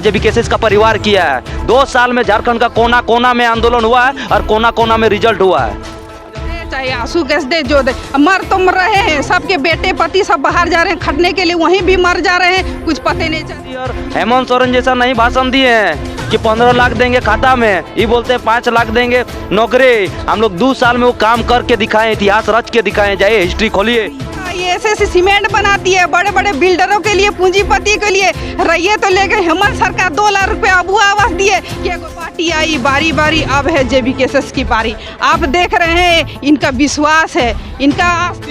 RGB cases का परिवार किया है। 2 साल में झारखंड का कोना कोना में आंदोलन हुआ है और कोना कोना में रिजल्ट हुआ है। चाहे आंसू गैस दे जो दे, मर तो मर रहे हैं, सबके बेटे पति सब बाहर जा रहे हैं खटने के लिए, वहीं भी मर जा रहे हैं, कुछ पता नहीं चलती। और हेमंत सोरेन जैसा नहीं भाषण दिए हैं कि 15 लाख देंगे खाता में, ये बोलते हैं 5 लाख देंगे नौकरी। हम लोग 2 साल में वो काम करके दिखाएं, इतिहास रच के दिखाएं, जाइए हिस्ट्री खोलिए। ये ऐसे सीमेंट बनाती है बड़े बड़े बिल्डरों के लिए, पूंजीपति के लिए। रहिए तो ले गए हेमंत सरकार 2 लाख रुपए अबू आवास दिए कि एगो पार्टी आई बारी बारी, अब है जेबी केसेस की बारी। आप देख रहे हैं इनका विश्वास है, इनका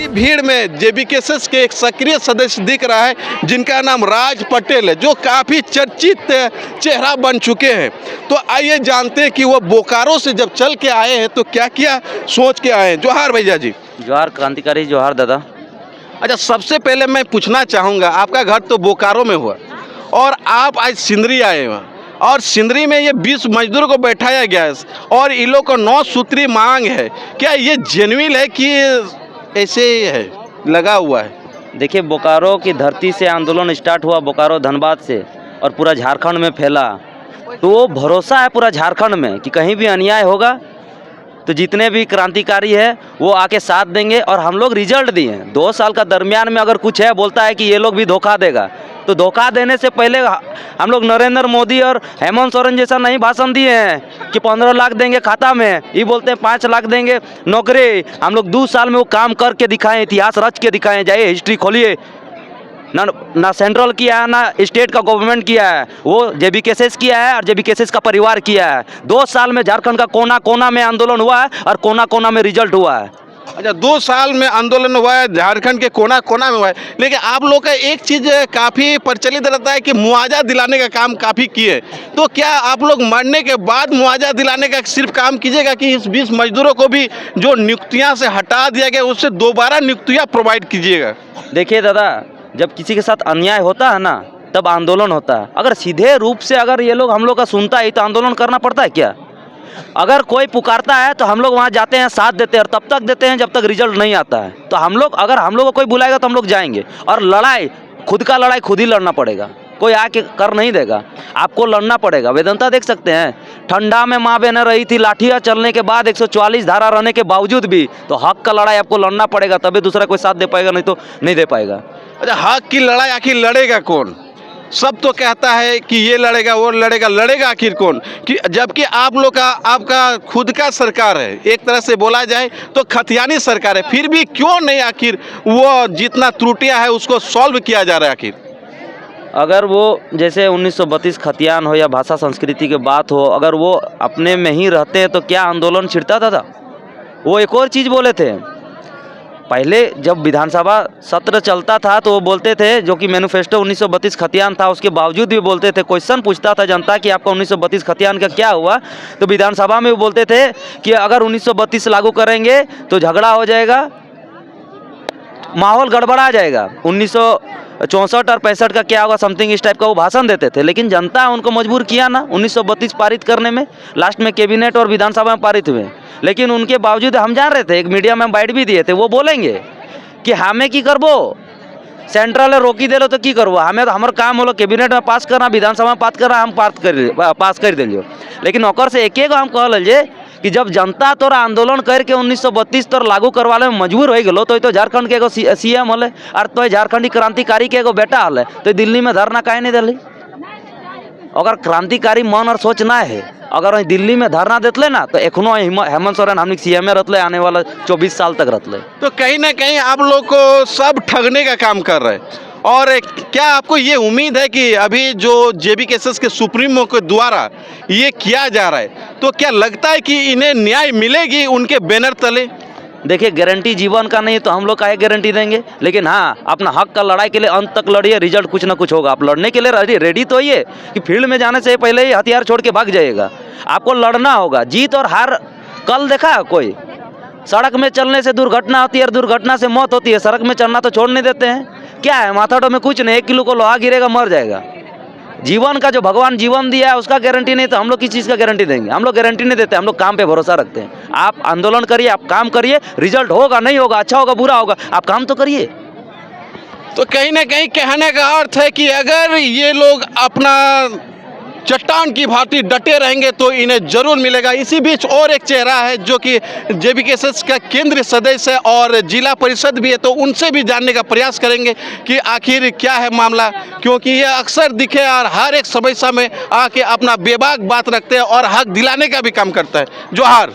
भीड़ में जेबी केसेस के एक सक्रिय सदस्य दिख रहा है जिनका नाम राज पटेल है, जो काफी चर्चित चेहरा बन चुके हैं। तो आइए जानते हैं कि वो बोकारो से जब चल के आए हैं तो क्या क्या सोच के आए हैं। जोहार भैया जी। जोहार क्रांतिकारी, जोहार दादा। अच्छा, सबसे पहले मैं पूछना चाहूँगा, आपका घर तो बोकारो में हुआ और आप आज सिंदरी आए हैं और सिंदरी में ये 20 मजदूरों को बैठाया गया है और इन लोग को 9 सूत्री मांग है। क्या ये जेन्युइन है कि ऐसे ही है लगा हुआ है? देखिए, बोकारो की धरती से आंदोलन स्टार्ट हुआ, बोकारो धनबाद से, और पूरा झारखंड में फैला। तो वो भरोसा है पूरा झारखंड में कि कहीं भी अन्याय होगा तो जितने भी क्रांतिकारी है वो आके साथ देंगे। और हम लोग रिजल्ट दिए हैं 2 साल का दरमियान में। अगर कुछ है बोलता है कि ये लोग भी धोखा देगा, तो धोखा देने से पहले हम लोग नरेंद्र मोदी और हेमंत सोरेन जैसा नहीं भाषण दिए हैं कि 15 लाख देंगे खाता में, ये बोलते हैं 5 लाख देंगे नौकरी। हम लोग 2 साल में वो काम करके दिखाएं, इतिहास रच के दिखाएं, जाइए हिस्ट्री खोलिए। ना सेंट्रल किया है ना स्टेट का गवर्नमेंट किया है, वो जेबी केसेस किया है और जेबी केसेस का परिवार किया है। 2 साल में झारखंड का कोना कोना में आंदोलन हुआ है और कोना कोना में रिजल्ट हुआ है। अच्छा, 2 साल में आंदोलन हुआ है, झारखंड के कोना कोना में हुआ है। लेकिन आप लोग का एक चीज़ काफ़ी प्रचलित रहता है कि मुआवजा दिलाने का काम काफ़ी किए। तो क्या आप लोग मरने के बाद मुआवजा दिलाने का सिर्फ काम कीजिएगा कि इस 20 मजदूरों को भी जो नियुक्तियाँ से हटा दिया गया उससे दोबारा नियुक्तियाँ प्रोवाइड कीजिएगा? देखिए दादा, जब किसी के साथ अन्याय होता है ना तब आंदोलन होता है। अगर सीधे रूप से अगर ये लोग हम लोग का सुनता है तो आंदोलन करना पड़ता है क्या? अगर कोई पुकारता है तो हम लोग वहाँ जाते हैं, साथ देते हैं और तब तक देते हैं जब तक रिजल्ट नहीं आता है। तो हम लोग, अगर हम लोग को कोई बुलाएगा तो हम लोग जाएंगे। और लड़ाई, खुद का लड़ाई खुद ही लड़ना पड़ेगा, कोई आके कर नहीं देगा, आपको लड़ना पड़ेगा। वेदांता देख सकते हैं, ठंडा में माँ बहन रही थी, लाठियाँ चलने के बाद 144 धारा रहने के बावजूद भी, तो हक का लड़ाई आपको लड़ना पड़ेगा, तभी दूसरा कोई साथ दे पाएगा, नहीं तो नहीं दे पाएगा। अच्छा, हक की लड़ाई आखिर लड़ेगा कौन? सब तो कहता है कि ये लड़ेगा वो लड़ेगा, लड़ेगा आखिर कौन? कि जबकि आप लोग का, आपका खुद का सरकार है, एक तरह से बोला जाए तो खतियानी सरकार है, फिर भी क्यों नहीं आखिर वो जितना त्रुटियां है उसको सॉल्व किया जा रहा है? आखिर अगर वो जैसे 1932 खतियान हो या भाषा संस्कृति की बात हो, अगर वो अपने में ही रहते हैं तो क्या आंदोलन छिड़ता था? वो एक और चीज़ बोले थे पहले, जब विधानसभा सत्र चलता था तो वो बोलते थे, जो कि मैनिफेस्टो 1932 खतियान था, उसके बावजूद भी बोलते थे, क्वेश्चन पूछता था जनता कि आपका 1932 खतियान का क्या हुआ, तो विधानसभा में वो बोलते थे कि अगर 1932 लागू करेंगे तो झगड़ा हो जाएगा, माहौल गड़बड़ा जाएगा, 1964 और 65 का क्या होगा, समथिंग इस टाइप का वो भाषण देते थे। लेकिन जनता उनको मजबूर किया ना 1932 पारित करने में, लास्ट में कैबिनेट और विधानसभा में पारित हुए। लेकिन उनके बावजूद हम जान रहे थे, एक मीडिया में बाइट भी दिए थे, वो बोलेंगे कि हमें की करबो, सेंट्रल रोकी दे लो तो की करबो, हमें तो हमारा काम होलो कैबिनेट में पास करना, विधानसभा में पास करना, हम पास कर दिलियो। लेकिन ओकर से एक हम कह लीजिए कि जब जनता तोरा आंदोलन करके 1932 तोर लागू करवाने में मजबूर हो गलो, तो झारखंड के एगो CM होले और तो झारखंडी क्रांतिकारी के एगो बेटा होले, तो दिल्ली में धरना काहे नहीं दिली? अगर क्रांतिकारी मन और सोच ना है, अगर वही दिल्ली में धरना देते ना तो एखनो हेमंत सोरेन हम CM रहते, आने वाला 24 साल तक रहते। तो कहीं ना कहीं आप लोग को सब ठगने का काम कर रहे हैं। और क्या आपको ये उम्मीद है कि अभी जो जेबी केसेस के सुप्रीमो के द्वारा ये किया जा रहा है, तो क्या लगता है कि इन्हें न्याय मिलेगी उनके बैनर तले? देखिए, गारंटी जीवन का नहीं तो हम लोग काहे गारंटी देंगे, लेकिन हाँ, अपना हक का लड़ाई के लिए अंत तक लड़िए, रिजल्ट कुछ ना कुछ होगा। आप लड़ने के लिए रेडी तो होइए कि फील्ड में जाने से पहले ही हथियार छोड़ के भाग जाइएगा। आपको लड़ना होगा, जीत और हार कल देखा कोई? सड़क में चलने से दुर्घटना होती है और दुर्घटना से मौत होती है, सड़क में चलना तो छोड़ नहीं देते हैं। क्या है माथाटो में? कुछ नहीं, 1 किलो को लोहा गिरेगा मर जाएगा। जीवन का जो भगवान जीवन दिया है उसका गारंटी नहीं, तो हम लोग किस चीज़ का गारंटी देंगे? हम लोग गारंटी नहीं देते, हम लोग काम पे भरोसा रखते हैं। आप आंदोलन करिए, आप काम करिए, रिजल्ट होगा नहीं होगा, अच्छा होगा बुरा होगा, आप काम तो करिए। तो कहीं ना कहीं कहने का अर्थ है कि अगर ये लोग अपना चट्टान की भांति डटे रहेंगे तो इन्हें जरूर मिलेगा। इसी बीच और एक चेहरा है जो कि जेबीकेएसएस का केंद्रीय सदस्य है और जिला परिषद भी है, तो उनसे भी जानने का प्रयास करेंगे कि आखिर क्या है मामला, क्योंकि ये अक्सर दिखे और हर एक समस्या में आके अपना बेबाक बात रखते हैं और हक दिलाने का भी काम करता है। जोहार।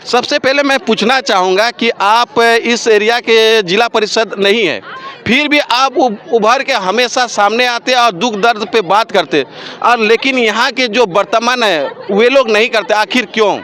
सबसे पहले मैं पूछना चाहूँगा कि आप इस एरिया के जिला परिषद नहीं है, फिर भी आप उभर के हमेशा सामने आते और दुख दर्द पे बात करते, और लेकिन यहाँ के जो वर्तमान है वे लोग नहीं करते, आखिर क्यों?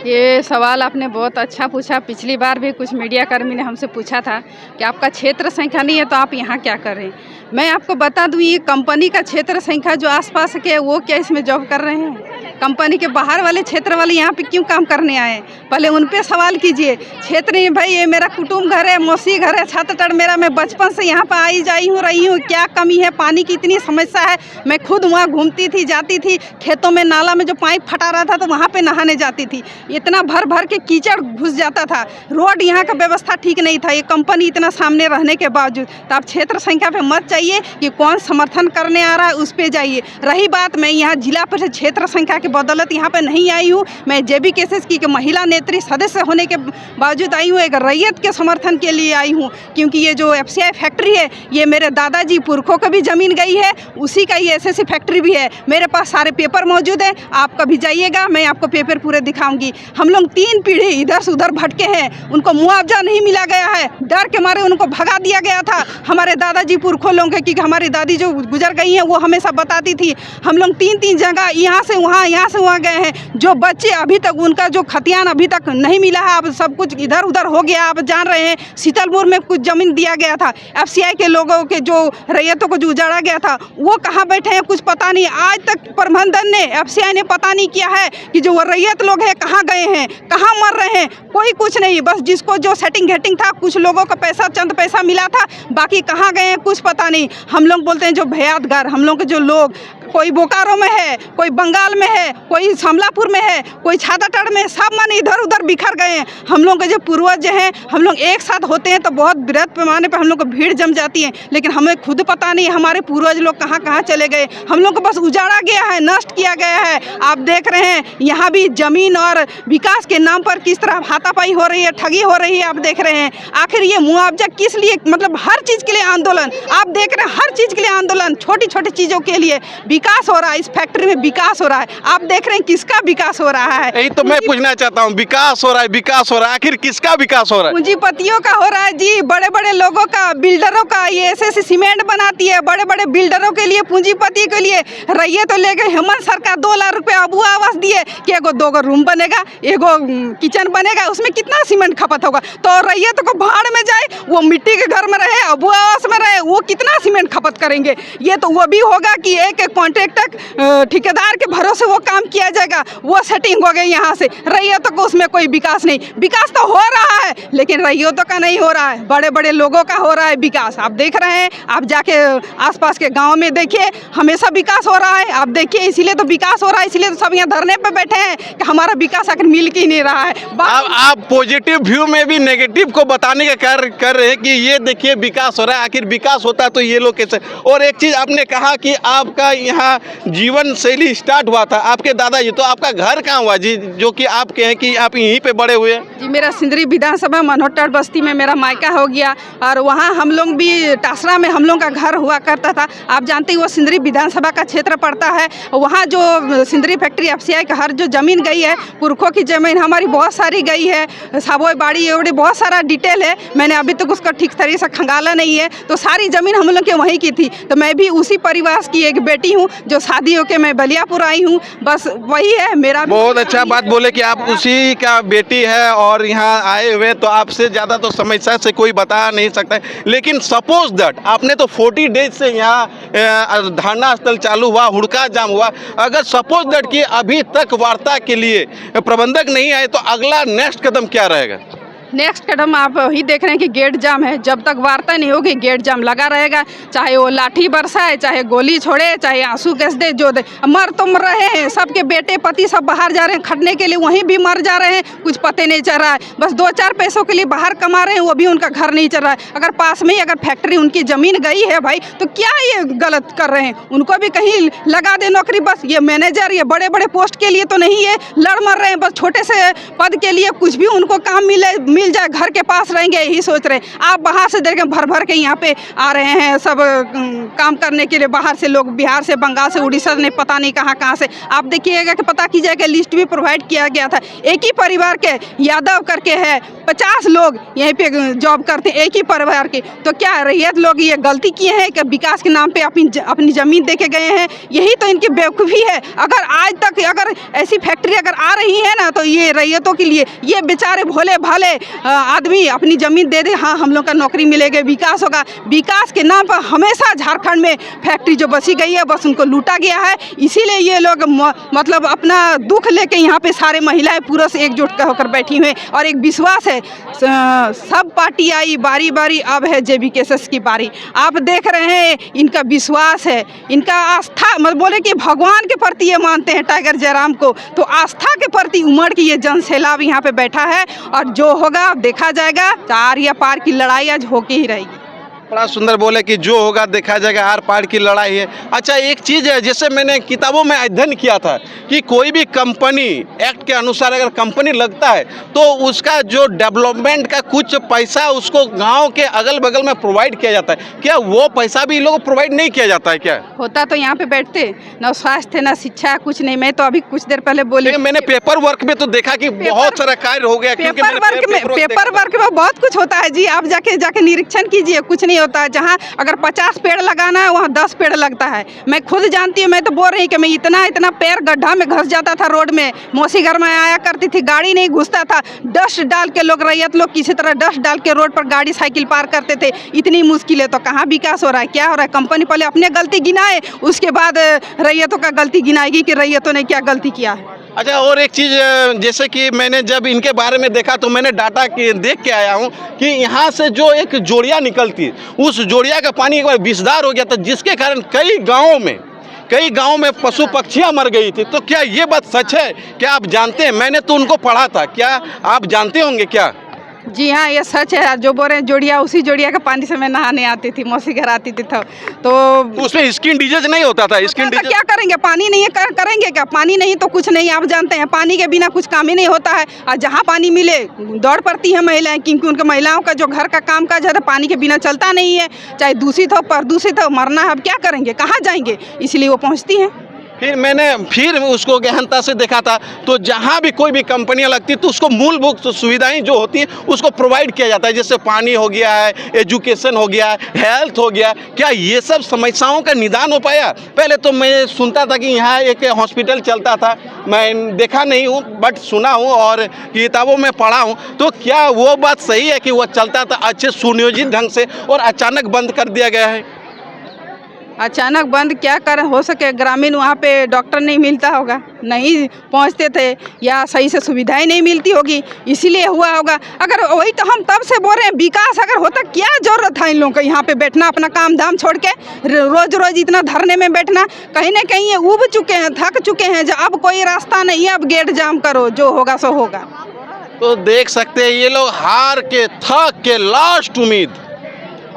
ये सवाल आपने बहुत अच्छा पूछा। पिछली बार भी कुछ मीडिया कर्मी ने हमसे पूछा था कि आपका क्षेत्र संख्या नहीं है तो आप यहाँ क्या कर रहे हैं। मैं आपको बता दूँ, ये कंपनी का क्षेत्र संख्या जो आसपास के वो क्या इसमें जॉब कर रहे हैं? कंपनी के बाहर वाले क्षेत्र वाले यहाँ पे क्यों काम करने आए? पहले उन पे सवाल कीजिए। क्षेत्र में भाई ये मेरा कुटुंब घर है, मौसी घर है, छात्र मेरा, मैं बचपन से यहाँ पर आई जाई हूँ रही हूँ। क्या कमी है? पानी की इतनी समस्या है। मैं खुद वहाँ घूमती थी, जाती थी, खेतों में नाला में जो पाइप फटा रहा था तो वहाँ पे नहाने जाती थी। इतना भर भर के कीचड़ घुस जाता था। रोड यहाँ का व्यवस्था ठीक नहीं था। ये कंपनी इतना सामने रहने के बावजूद, तो आप क्षेत्र संख्या पे मत चाहिए कि कौन समर्थन करने आ रहा है उस पर जाइए। रही बात, मैं यहाँ जिला परिषद क्षेत्र संख्या के बदौलत यहाँ पे नहीं आई हूँ। मैं जेबीकेएसएस की महिला नेत्री सदस्य होने के बावजूद आई हूँ, एक रैयत के समर्थन के लिए आई हूँ, क्योंकि ये जो एफसीआई फैक्ट्री है ये मेरे दादाजी पुरखों को भी ज़मीन गई है, उसी का ये एसएससी फैक्ट्री भी है। मेरे पास सारे पेपर मौजूद हैं, आप कभी जाइएगा, मैं आपको पेपर पूरे दिखाऊंगी। हम लोग 3 पीढ़ी इधर से उधर भटके हैं, उनको मुआवजा नहीं मिला गया है, डर के मारे उनको भगा दिया गया था। हमारे दादाजी पुरखों लोगों के, हमारी दादी जो गुजर गई हैं वो हमेशा बताती थी, हम लोग 3-3 जगह यहाँ से वहाँ गए हैं। जो बच्चे अभी तक उनका जो खतियान अभी तक नहीं मिला है, अब सब कुछ इधर उधर हो गया। आप जान रहे हैं शीतलपुर में कुछ ज़मीन दिया गया था, एफसीआई के लोगों के जो रैयतों को जो उजाड़ा गया था वो कहाँ बैठे हैं कुछ पता नहीं। आज तक प्रबंधन ने, एफसीआई ने पता नहीं किया है कि जो रैयत लोग हैं कहाँ गए हैं, कहाँ मर रहे हैं, कोई कुछ नहीं। बस जिसको जो सेटिंग घेटिंग था, कुछ लोगों का पैसा, चंद पैसा मिला था, बाकी कहाँ गए हैं कुछ पता नहीं। हम लोग बोलते हैं जो भयादगार, हम लोग के जो लोग, कोई बोकारो में है, कोई बंगाल में है, कोई समलापुर में है, कोई छाताटाड़ में, सब माने इधर उधर बिखर गए हैं। हम लोग के जो पूर्वज हैं, हम लोग एक साथ होते हैं तो बहुत बृहद पैमाने पर हम लोग को भीड़ जम जाती है, लेकिन हमें खुद पता नहीं हमारे पूर्वज लोग कहाँ कहाँ चले गए। हम लोग को बस उजाड़ा गया है, नष्ट किया गया है। आप देख रहे हैं यहाँ भी जमीन और विकास के नाम पर किस तरह हाथापाई हो रही है, ठगी हो रही है, आप देख रहे हैं। आखिर ये मुआवजा किस लिए, मतलब हर चीज़ के लिए आंदोलन, आप देख रहे हैं हर चीज़ के लिए आंदोलन, छोटी छोटी चीज़ों के लिए विकास हो रहा है। इस फैक्ट्री में विकास हो रहा है, आप देख रहे हैं किसका विकास हो रहा है? यही तो मैं पूछना चाहता हूँ, विकास हो रहा है, विकास हो रहा है, आखिर किसका विकास हो रहा है? पूंजीपतियों का हो रहा है जी, बड़े बड़े लोगों का, बिल्डरों का। ये ऐसे सीमेंट बनाती है, बड़े बड़े बिल्डरों के लिए, पूंजीपति के लिए। रैयत तो ले गए हेमंत सरकार 2 लाख रुपए अबुआ आवास दिए कि एगो 2 रूम बनेगा, एगो किचन बनेगा, उसमें कितना सीमेंट खपत होगा? तो रैयत को भाड़ में जाए, वो मिट्टी के घर में रहे, अबुआ आवास में रहे, वो कितना सीमेंट खपत करेंगे? ये तो वो भी होगा कि एक कॉन्ट्रैक्टर ठेकेदार के भरोसे वो काम किया जाएगा, वो सेटिंग हो गई यहाँ से। रैयतों को उसमें कोई विकास नहीं। विकास तो हो रहा है लेकिन रैयतों का नहीं हो रहा है, बड़े बड़े लोगों का हो रहा है विकास। आप देख रहे हैं, आप जाके आसपास के गांव में देखिए, हमेशा विकास हो रहा है। आप देखिए, इसीलिए तो विकास हो रहा है, इसीलिए तो सब यहाँ धरने पे बैठे हैं कि हमारा विकास आखिर मिल के ही नहीं रहा है। आप पॉजिटिव व्यू में भी नेगेटिव को बताने का कार्य कर रहे हैं कि ये देखिए विकास हो रहा है, आखिर विकास होता तो ये लोग कैसे। और एक चीज़ आपने कहा कि आपका यहाँ जीवन शैली स्टार्ट हुआ था, आपके दादाजी, तो आपका घर कहाँ हुआ जी, जो कि आप कहें कि आप यहीं पे बड़े हुए? जी, मेरा सिंदरी विधानसभा मनोहर बस्ती में मेरा मायका हो गया, और वहाँ हम लोग भी टासरा में हम लोग का घर हुआ करता था। आप जानते हैं वो सिंदरी विधानसभा का क्षेत्र पड़ता है। वहाँ जो सिंदरी फैक्ट्री एफसीआई का हर जो ज़मीन गई है, पुरखों की ज़मीन हमारी बहुत सारी गई है, साबोई बाड़ी एवड़ी बहुत सारा डिटेल है। मैंने अभी तक उसका ठीक तरीके से खंगाला नहीं है, तो सारी ज़मीन हम लोग के वहीं की थी। तो मैं भी उसी परिवार की एक बेटी हूँ जो शादी होकर मैं बलियापुर आई हूँ, बस वही है मेरा। बहुत अच्छा बात बोले कि आप उसी का बेटी है और यहाँ आए हुए, तो आपसे ज़्यादा तो समस्या से कोई बता नहीं सकता है। लेकिन सपोज दैट आपने तो 40 डेज से यहाँ धरना स्थल चालू हुआ, हुड़का जाम हुआ, अगर सपोज दैट कि अभी तक वार्ता के लिए प्रबंधक नहीं आए तो अगला नेक्स्ट कदम क्या रहेगा? नेक्स्ट कदम आप वही देख रहे हैं कि गेट जाम है। जब तक वार्ता नहीं होगी गेट जाम लगा रहेगा, चाहे वो लाठी बरसाए, चाहे गोली छोड़े, चाहे आंसू गैस दे, जो दे। मर तो मर रहे हैं, सबके बेटे पति सब बाहर जा रहे हैं खटने के लिए, वहीं भी मर जा रहे हैं, कुछ पते नहीं चल रहा है। बस 2-4 पैसों के लिए बाहर कमा रहे हैं, वो भी उनका घर नहीं चल रहा है। अगर पास में ही अगर फैक्ट्री उनकी ज़मीन गई है भाई, तो क्या ये गलत कर रहे हैं? उनको भी कहीं लगा दे नौकरी। बस ये मैनेजर, ये बड़े बड़े पोस्ट के लिए तो नहीं है लड़ मर रहे हैं, बस छोटे से पद के लिए कुछ भी उनको काम मिल जाए, घर के पास रहेंगे, यही सोच रहे हैं। आप बाहर से देखें, भर भर के यहाँ पे आ रहे हैं सब काम करने के लिए, बाहर से लोग, बिहार से, बंगाल से, उड़ीसा ने, पता नहीं कहाँ से। आप देखिएगा कि पता कीजिएगा, लिस्ट भी प्रोवाइड किया गया था। एक ही परिवार के यादव करके है, 50 लोग यहीं पे जॉब करते हैं, एक ही परिवार के। तो क्या रैयत लोग ये गलती किए हैं कि विकास के नाम पे अपनी ज़मीन दे के गए हैं? यही तो इनकी बेवकूफ़ी है। अगर आज तक अगर ऐसी फैक्ट्री अगर आ रही है ना, तो ये रैयतों के लिए, ये बेचारे भोले भाले आदमी अपनी ज़मीन दे दे, हाँ हम लोग का नौकरी मिलेगी, विकास होगा। विकास के नाम पर हमेशा झारखंड में फैक्ट्री जो बसी गई है, बस उनको लूटा गया है। इसीलिए ये लोग मतलब अपना दुख लेके यहाँ पे सारे महिलाएं पुरुष एकजुट होकर बैठी हुई हैं। और एक विश्वास है, सब पार्टी आई, बारी बारी अब है JBKS की बारी। आप देख रहे हैं इनका विश्वास है, इनका आस्था, मतलब बोले कि भगवान के प्रति ये मानते हैं टाइगर जयराम को, तो आस्था के प्रति उमड़ की ये जन सैलाब यहाँ पे बैठा है। और जो होगा देखा जाएगा, आर या पार की लड़ाई आज होके ही रहेगी। बड़ा सुंदर बोले कि जो होगा देखा जाएगा, आर पार की लड़ाई है। अच्छा, एक चीज़ है, जैसे मैंने किताबों में अध्ययन किया था कि कोई भी कंपनी एक्ट के अनुसार अगर कंपनी लगता है तो उसका जो डेवलपमेंट का कुछ पैसा उसको गांव के अगल बगल में प्रोवाइड किया जाता है। क्या वो पैसा भी लोगों को प्रोवाइड नहीं किया जाता है? क्या होता तो यहाँ पे बैठते ना स्वास्थ्य ना शिक्षा, कुछ नहीं। मैं तो अभी कुछ देर पहले बोली, मैंने पेपर वर्क में तो देखा कि बहुत सारा कार्य हो गया। पेपर वर्क में बहुत कुछ होता है जी। आप जाके निरीक्षण कीजिए, कुछ नहीं होता है। जहाँ अगर 50 पेड़ लगाना है, वहाँ 10 पेड़ लगता है। मैं खुद जानती हूँ, मैं तो बोल रही कि मैं इतना पैर गड्ढा में घस जाता था रोड में। मौसी घर में आया करती थी, गाड़ी नहीं घुसता था, डस्ट डाल के लोग, रैयत लोग किसी तरह डस्ट डाल के रोड पर गाड़ी साइकिल पार करते थे। इतनी मुश्किल है तो कहाँ विकास हो रहा है? क्या हो रहा है? कंपनी पहले अपने गलती गिनाए, उसके बाद रैयतों का गलती गिनाएगी कि रैयतों ने क्या गलती किया है। अच्छा, और एक चीज़, जैसे कि मैंने जब इनके बारे में देखा तो मैंने डाटा देख के आया हूँ कि यहाँ से जो एक जोड़िया निकलती, उस जोड़िया का पानी एक बार विषदार हो गया था, जिसके कारण कई गाँव में पशु पक्षियाँ मर गई थी। तो क्या ये बात सच है? क्या आप जानते हैं? मैंने तो उनको पढ़ा था, क्या आप जानते होंगे क्या? जी हाँ, ये सच है। जो बोल रहे हैं जोड़िया, उसी जोड़िया का पानी से मैं नहाने आती थी, मौसी घर आती थी तो उसमें स्किन डिजीज नहीं होता था? स्किन डिजीज क्या करेंगे? पानी नहीं है, करेंगे क्या? पानी नहीं तो कुछ नहीं। आप जानते हैं पानी के बिना कुछ काम ही नहीं होता है। और जहाँ पानी मिले दौड़ पड़ती है महिलाएं, क्योंकि उनके महिलाओं का जो घर का काम काज है पानी के बिना चलता नहीं है। चाहे दूषित हो, प्रदूषित हो, मरना है, अब क्या करेंगे, कहाँ जाएंगे? इसलिए वो पहुँचती हैं। फिर उसको गहनता से देखा था, तो जहाँ भी कोई भी कंपनियां लगती तो उसको मूलभूत सुविधाएं जो होती हैं उसको प्रोवाइड किया जाता है, जैसे पानी हो गया है, एजुकेशन हो गया है, हेल्थ हो गया। क्या ये सब समस्याओं का निदान हो पाया? पहले तो मैं सुनता था कि यहाँ एक हॉस्पिटल चलता था, मैं देखा नहीं हूँ बट सुना हूँ और किताबों में पढ़ा हूँ। तो क्या वो बात सही है कि वो चलता था अच्छे सुनियोजित ढंग से और अचानक बंद कर दिया गया है? अचानक बंद क्या कारण हो सके? ग्रामीण वहाँ पे डॉक्टर नहीं मिलता होगा, नहीं पहुँचते थे, या सही से सुविधाएं नहीं मिलती होगी, इसीलिए हुआ होगा। अगर वही तो हम तब से बोल रहे हैं, विकास अगर होता, क्या जरूरत था इन लोगों को यहाँ पे बैठना, अपना काम धाम छोड़ के रोज इतना धरने में बैठना? कहीं ना कहीं ये उब चुके हैं, थक चुके हैं। जो अब कोई रास्ता नहीं है, अब गेट जाम करो, जो होगा सो होगा। तो देख सकते हैं ये लोग हार के, थक के, लास्ट उम्मीद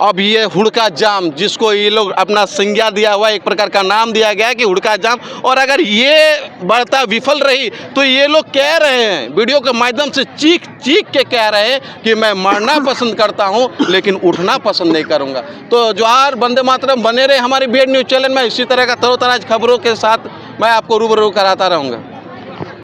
अब ये हुड़का जाम, जिसको ये लोग अपना संज्ञा दिया हुआ, एक प्रकार का नाम दिया गया है कि हुड़का जाम। और अगर ये वार्ता विफल रही तो ये लोग कह रहे हैं, वीडियो के माध्यम से चीख के कह रहे हैं कि मैं मरना पसंद करता हूं लेकिन उठना पसंद नहीं करूंगा। तो जोहार, वंदे मातरम। बने रहे हमारी BED न्यूज़ चैनल में। इसी तरह का तरोताज़ा खबरों के साथ मैं आपको रूबरू कराता रहूँगा।